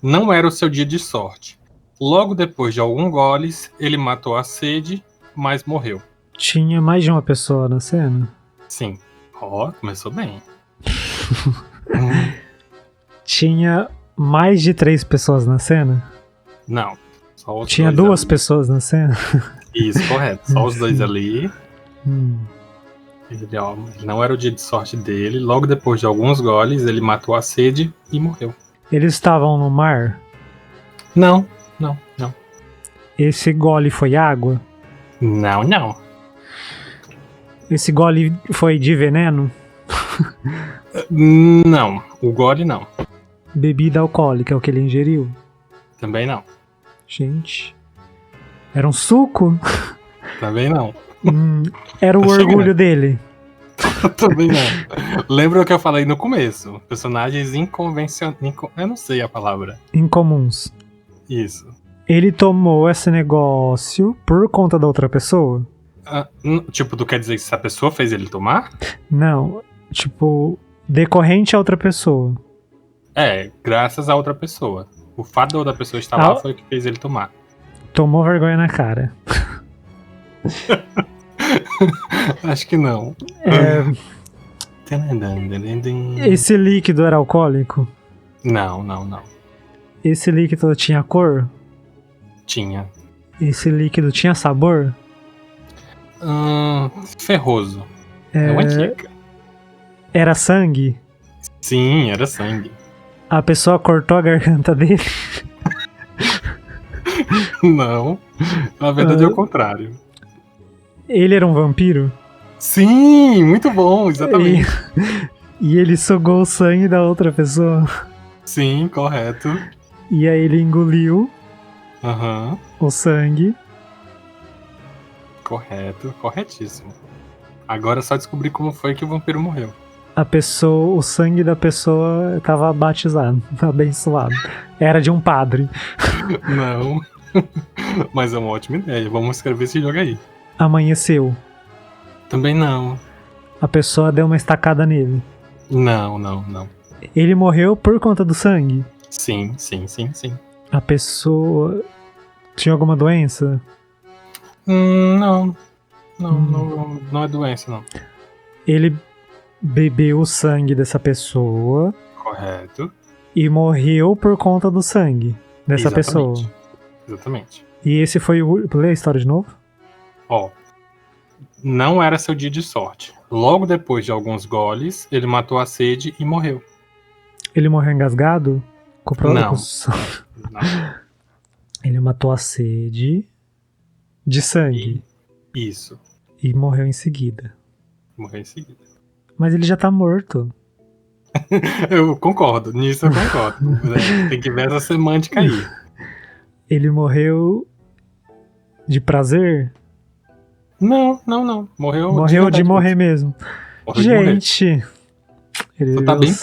Não era o seu dia de sorte. Logo depois de alguns goles, ele matou a sede, mas morreu. Tinha mais de uma pessoa na cena? Sim. Começou bem. Tinha mais de 3 pessoas na cena? Não. Só os Tinha dois 2 ali. pessoas na cena? Isso, correto. Só os dois ali. Ele não era o dia de sorte dele. Logo depois de alguns goles, ele matou a sede e morreu. Eles estavam no mar? Não. Esse gole foi água? Não. Esse gole foi de veneno? Não. O gole não. Bebida alcoólica é o que ele ingeriu? Também não. Gente. Era um suco? Também não. Era o Tá orgulho chegando. dele? Também não. Lembra o que eu falei no começo? Personagens inconvencionais. Eu não sei a palavra. Incomuns. Isso. Ele tomou esse negócio por conta da outra pessoa? Tipo, tu quer dizer que essa pessoa fez ele tomar? Não. Tipo, decorrente a outra pessoa. Graças a outra pessoa. O fato da outra pessoa estar lá foi o que fez ele tomar. Tomou vergonha na cara. Acho que não. Esse líquido era alcoólico? Não. Esse líquido tinha cor? Tinha. Esse líquido tinha sabor? Ferroso. É uma dica. Era sangue? Sim, era sangue. A pessoa cortou a garganta dele? Não. Na verdade é o contrário. Ele era um vampiro? Sim, muito bom, exatamente. E ele sugou o sangue da outra pessoa? Sim, correto. E aí ele engoliu o sangue. Correto, corretíssimo. Agora é só descobrir como foi que o vampiro morreu. O sangue da pessoa tava batizado, abençoado. Era de um padre. Não. Mas é uma ótima ideia. Vamos escrever esse jogo aí. Amanheceu. Também não. A pessoa deu uma estacada nele. Não. Ele morreu por conta do sangue. Sim. A pessoa tinha alguma doença? Não é doença, não. Ele bebeu o sangue dessa pessoa Correto. e morreu por conta do sangue dessa pessoa. Exatamente. E esse foi o... Lê a história de novo? Ó, não era seu dia de sorte. Logo depois de alguns goles, ele matou a sede e morreu. Ele morreu engasgado? Não. Ele matou a sede de sangue. Isso. E morreu em seguida. Morreu em seguida. Mas ele já tá morto. Eu concordo, nisso eu concordo. Tem que ver essa semântica aí. Ele morreu de prazer? Não. Morreu de morrer mesmo. Morreu de morrer. Gente! Tu tá bem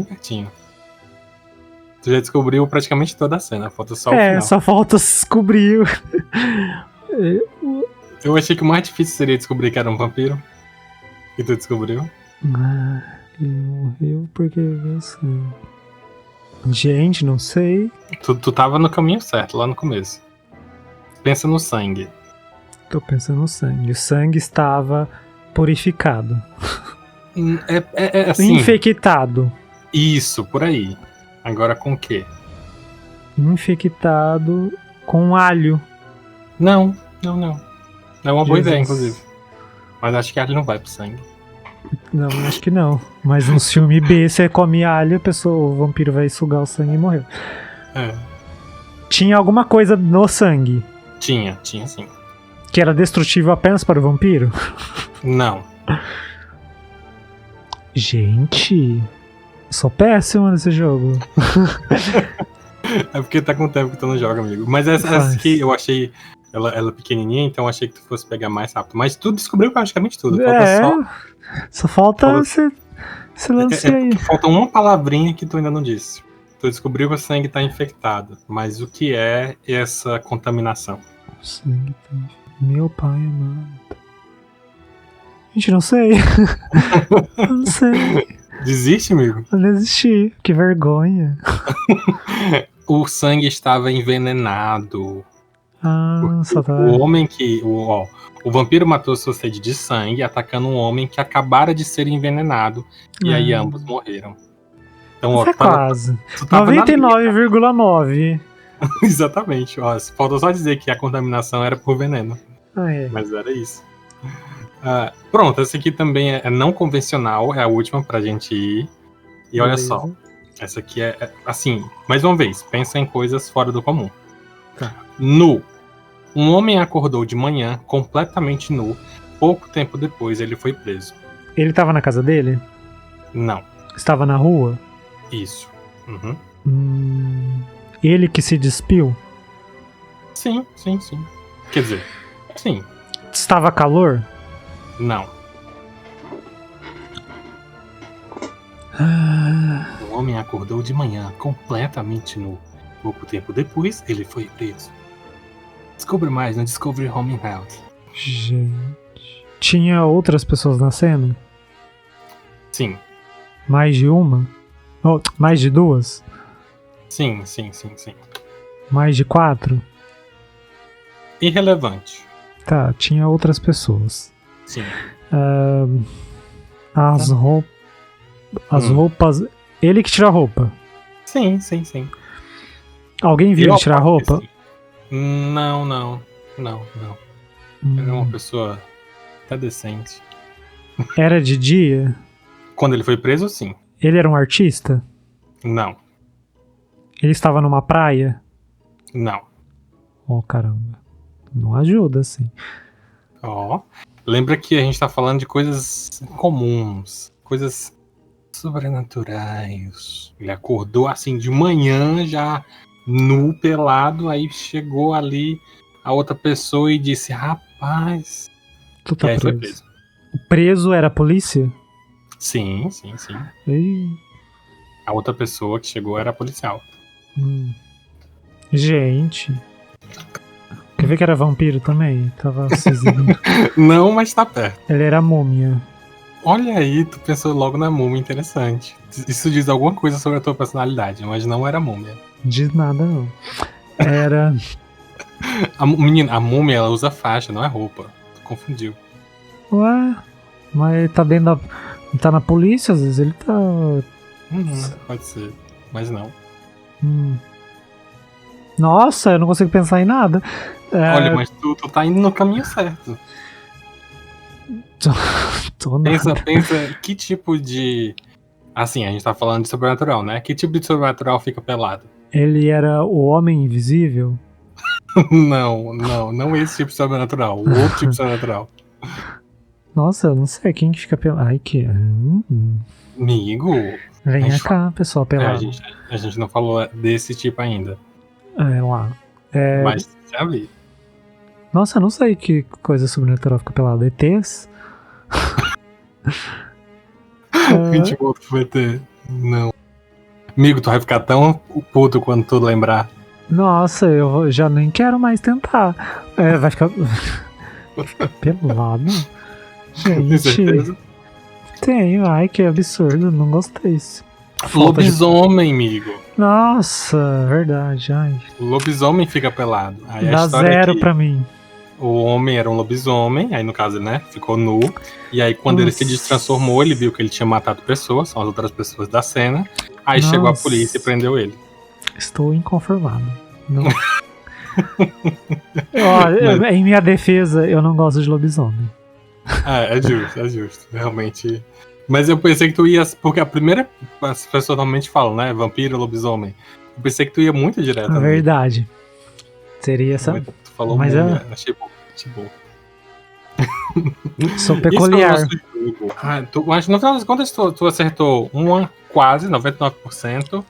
pertinho. Tu já descobriu praticamente toda a cena, falta só o final. Só falta descobrir. Eu achei que o mais difícil seria descobrir que era um vampiro. E tu descobriu? Ele morreu porque viu sangue. Gente, não sei. Tu tava no caminho certo, lá no começo. Pensa no sangue. Tô pensando no sangue. O sangue estava purificado. É assim. Infectado. Isso, por aí. Agora com o quê? Infectado com alho. Não. É uma boa Jesus. ideia, inclusive. Mas acho que alho não vai pro sangue. Não, acho que não. Mas no filme B, você come alho, o vampiro vai sugar o sangue e morreu. Tinha alguma coisa no sangue Tinha sim. que era destrutível apenas para o vampiro? Não. Gente, sou péssimo nesse jogo. É porque tá com tempo que tu não joga, amigo. Mas essa aqui eu achei ela pequenininha, então eu achei que tu fosse pegar mais rápido. Mas tu descobriu praticamente tudo. Só falta se lancear aí. Falta uma palavrinha que tu ainda não disse. Tu descobriu que o sangue tá infectado. Mas o que é essa contaminação? O sangue tá... Meu pai amado. Gente, não sei. Eu não sei. Desiste, amigo? Eu desisti. Que vergonha. O sangue estava envenenado. Só tá... O homem que... O vampiro matou sua sede de sangue atacando um homem que acabara de ser envenenado. E aí ambos morreram. Então, Isso é quase. 99,9. Exatamente. Faltou só dizer que a contaminação era por veneno. É. Mas era isso. Pronto, essa aqui também é não convencional. É a última pra gente ir. E olha só. Essa aqui é assim, mais uma vez, pensa em coisas fora do comum. Tá. Nu. Um homem acordou de manhã, completamente nu. Pouco tempo depois, ele foi preso. Ele tava na casa dele? Não. Estava na rua? Isso. Uhum. Ele que se despiu? Sim. Quer dizer, sim. Estava calor? Não. Um homem acordou de manhã, completamente nu. Pouco tempo depois, ele foi preso. Descubra mais no Discovery Home Health. Gente. Tinha outras pessoas na cena? Sim. Mais de uma? Mais de duas? Sim. Mais de 4? Irrelevante. Tá, tinha outras pessoas. Sim. As roupas... Ele que tira a roupa? Sim. Alguém viu ele tirar a roupa? Não. Era uma pessoa até decente. Era de dia? Quando ele foi preso, sim. Ele era um artista? Não. Ele estava numa praia? Não. Caramba. Não ajuda, assim. Lembra que a gente tá falando de coisas comuns, coisas sobrenaturais. Ele acordou assim de manhã, já nu, pelado, aí chegou ali a outra pessoa e disse, rapaz... Tu tá e aí preso. foi preso. O preso era a polícia? Sim. Ei. A outra pessoa que chegou era policial. Gente. Quer ver que era vampiro também? Tava se exibindo. Não, mas tá perto. Ele era múmia. Olha aí, tu pensou logo na múmia, interessante. Isso diz alguma coisa sobre a tua personalidade, mas não era múmia. Diz nada, não. Era. Menina, a múmia, ela usa faixa, não é roupa. Tu confundiu. Ué, mas ele tá dentro da. Ele tá na polícia, às vezes ele tá. Pode ser, mas não. Nossa, eu não consigo pensar em nada. Olha, mas tu tá indo no caminho certo. Tô nada. Pensa que tipo de... Assim, a gente tá falando de sobrenatural, né? Que tipo de sobrenatural fica pelado? Ele era o Homem Invisível? Não esse tipo de sobrenatural. O outro tipo de sobrenatural. Nossa, eu não sei quem que fica pelado. Ai, que. Amigo. Venha cá, pessoal pelado. A gente não falou desse tipo ainda. Lá. Mas já vi. Nossa, eu não sei que coisa sobrenatural fica pelado. ETs? A gente volta pro ET. Não. Amigo, tu vai ficar tão puto quando tu lembrar. Nossa, eu já nem quero mais tentar. Vai ficar pelado? Tem certeza? Tenho, ai que absurdo, não gostei. Lobisomem, amigo. Nossa, verdade, ai. O lobisomem fica pelado. Aí dá a história zero é que pra mim. o homem era um lobisomem, aí no caso, né, ficou nu. E aí quando ele se destransformou, ele viu que ele tinha matado pessoas, são as outras pessoas da cena. Aí chegou a polícia e prendeu ele. Estou inconformado. Não. Olha, em minha defesa, eu não gosto de lobisomem. É justo, realmente. Mas eu pensei que tu ia, porque a primeira, as pessoas normalmente falam, né, vampiro, lobisomem. Eu pensei que tu ia muito direto. É verdade. Seria essa. Tu falou mas muito, achei bom. Sou peculiar. Mas no final das contas tu acertou uma quase, 99%,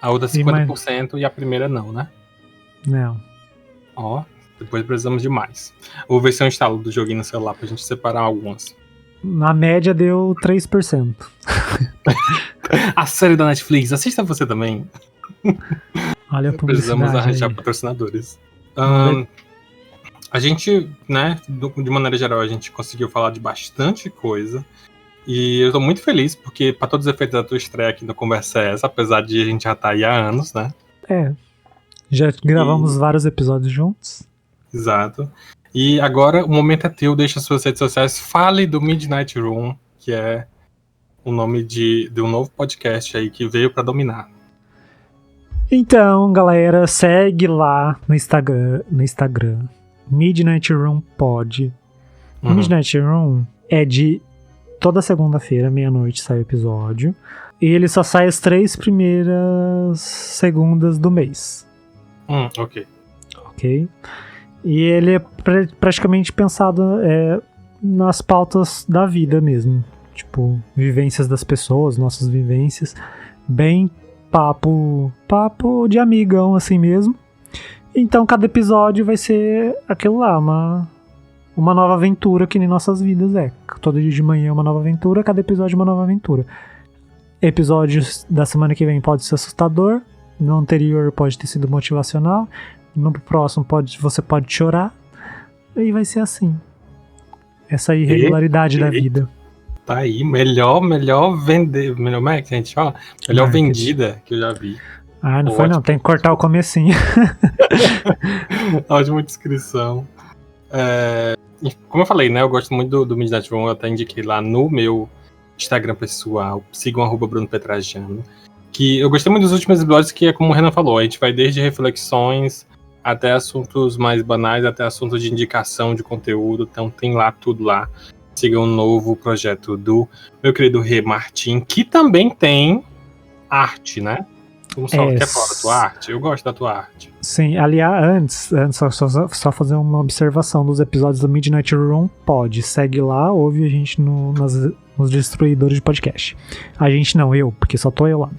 a outra 50% e a primeira não, né? Não. Ó, depois precisamos de mais. Vou ver se eu instalo do joguinho no celular pra gente separar algumas. Na média deu 3%. A série da Netflix, assista você também. Olha a publicidade. Precisamos arranjar patrocinadores. A gente, né, de maneira geral, a gente conseguiu falar de bastante coisa. E eu tô muito feliz, porque pra todos os efeitos da tua estreia aqui no Conversa é essa, apesar de a gente já estar aí há anos, né? Já gravamos vários episódios juntos. Exato. E agora o momento é teu, deixa suas redes sociais, fale do Midnight Room, que é o nome de um novo podcast aí que veio pra dominar. Então, galera, segue lá no Instagram Midnight Room Pod. Midnight Room é de toda segunda-feira, meia-noite, sai o episódio. E ele só sai as 3 primeiras segundas do mês. Ok? E ele é praticamente pensado nas pautas da vida mesmo. Tipo, vivências das pessoas, nossas vivências. Bem papo de amigão, assim mesmo. Então, cada episódio vai ser aquilo lá, uma nova aventura que nem nossas vidas é. Todo dia de manhã é uma nova aventura, cada episódio é uma nova aventura. Episódios da semana que vem pode ser assustador, no anterior pode ter sido motivacional, no próximo você pode chorar, e vai ser assim. Essa irregularidade da vida. Tá aí, melhor vender, melhor, como é que a gente fala? Melhor vendida que eu já vi. Não foi não, tem que cortar o comecinho. Ótima descrição. Como eu falei, né, eu gosto muito do Midnight Room, eu até indiquei lá no meu Instagram pessoal, sigam @BrunoPetrajano, que eu gostei muito dos últimos episódios, que é como o Renan falou, a gente vai desde reflexões até assuntos mais banais, até assuntos de indicação de conteúdo, então tem lá tudo lá. Sigam o novo projeto do meu querido Rê Martin, que também tem arte, né? Como só quer falar da tua arte? Eu gosto da tua arte. Sim, aliás, antes só fazer uma observação dos episódios do Midnight Room Pod. Segue lá, ouve a gente nos distribuidores de podcast. A gente não, eu, porque só tô eu lá.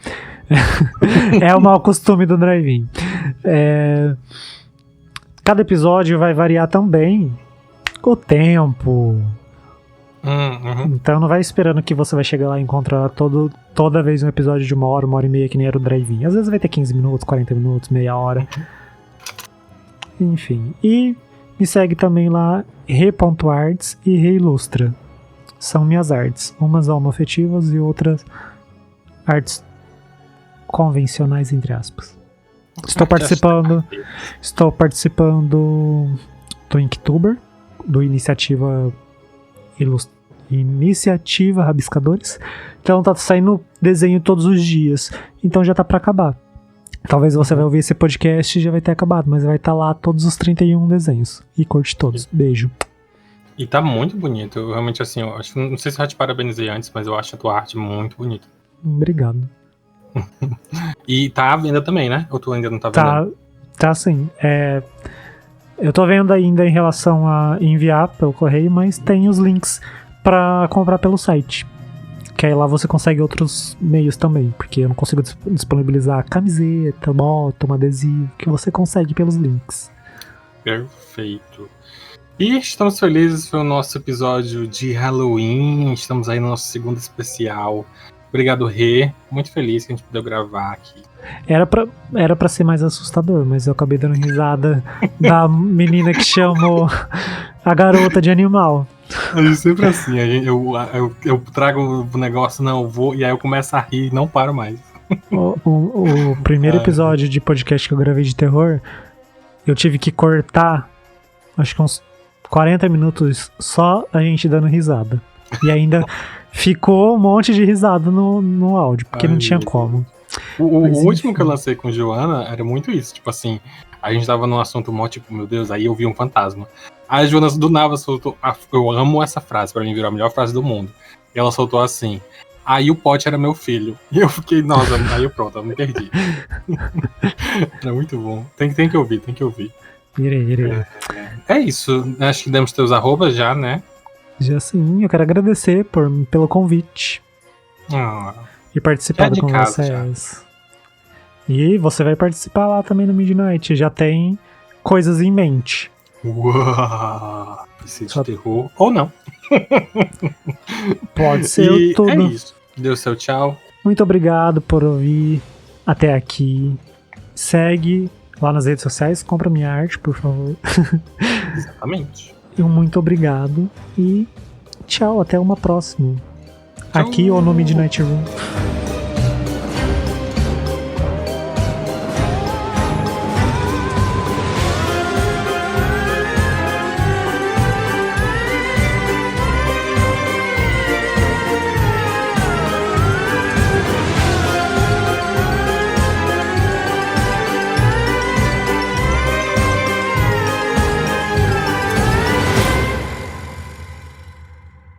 É o mau costume do Drive-In. Cada episódio vai variar também o tempo. Então não vai esperando que você vai chegar lá e encontrar toda vez um episódio de 1 hora, 1 hora e meia, que nem era o Drive-In. Às vezes vai ter 15 minutos, 40 minutos, meia hora. Enfim. E me segue também lá, Re.arts e Reilustra. são minhas artes. Umas homoafetivas e outras artes convencionais, entre aspas. Estou participando do Inktuber, do Iniciativa Rabiscadores. Então tá saindo desenho todos os dias. Então já tá pra acabar. Talvez você vai ouvir esse podcast e já vai ter acabado, mas vai estar lá todos os 31 desenhos. E curte todos. Beijo. E tá muito bonito. Eu realmente, assim, eu acho, não sei se eu já te parabenizei antes, mas eu acho a tua arte muito bonita. Obrigado. E tá à venda também, né? Ou tu ainda não tá vendendo? Tá sim. Eu tô vendo ainda em relação a enviar pelo correio, mas tem os links pra comprar pelo site. Que aí lá você consegue outros meios também, porque eu não consigo disponibilizar camiseta, bottom, adesivo, que você consegue pelos links. Perfeito. E estamos felizes, foi o nosso episódio de Halloween, estamos aí no nosso segundo especial. Obrigado, Rê. Muito feliz que a gente pudeu gravar aqui. Era pra ser mais assustador, mas eu acabei dando risada da menina que chamou a garota de animal. A gente sempre assim, eu trago o negócio, não, eu vou, e aí eu começo a rir e não paro mais. O primeiro episódio de podcast que eu gravei de terror, eu tive que cortar, acho que uns 40 minutos só a gente dando risada. E ainda ficou um monte de risada no áudio, porque não tinha como. O último que eu lancei com Joana era muito isso, tipo assim, a gente tava num assunto mó, tipo, meu Deus, aí eu vi um fantasma. Aí a Joana do nada soltou, eu amo essa frase, pra mim virou a melhor frase do mundo. E ela soltou assim, aí o Pote era meu filho. E eu fiquei, nossa, aí eu pronto, eu me perdi. Era muito bom, tem que ouvir. Irei. É isso, acho que demos teus arrobas já, né? Já sim, eu quero agradecer pelo convite. E participar do Conversas. E você vai participar lá também no Midnight. Já tem coisas em mente. Uau! Esse de terror. Ou não. Pode ser tudo. É isso. Deu seu tchau. Muito obrigado por ouvir até aqui. Segue lá nas redes sociais. Compra minha arte, por favor. Exatamente. E um muito obrigado. E tchau, até uma próxima. Tchau. Aqui ou no Midnight Room.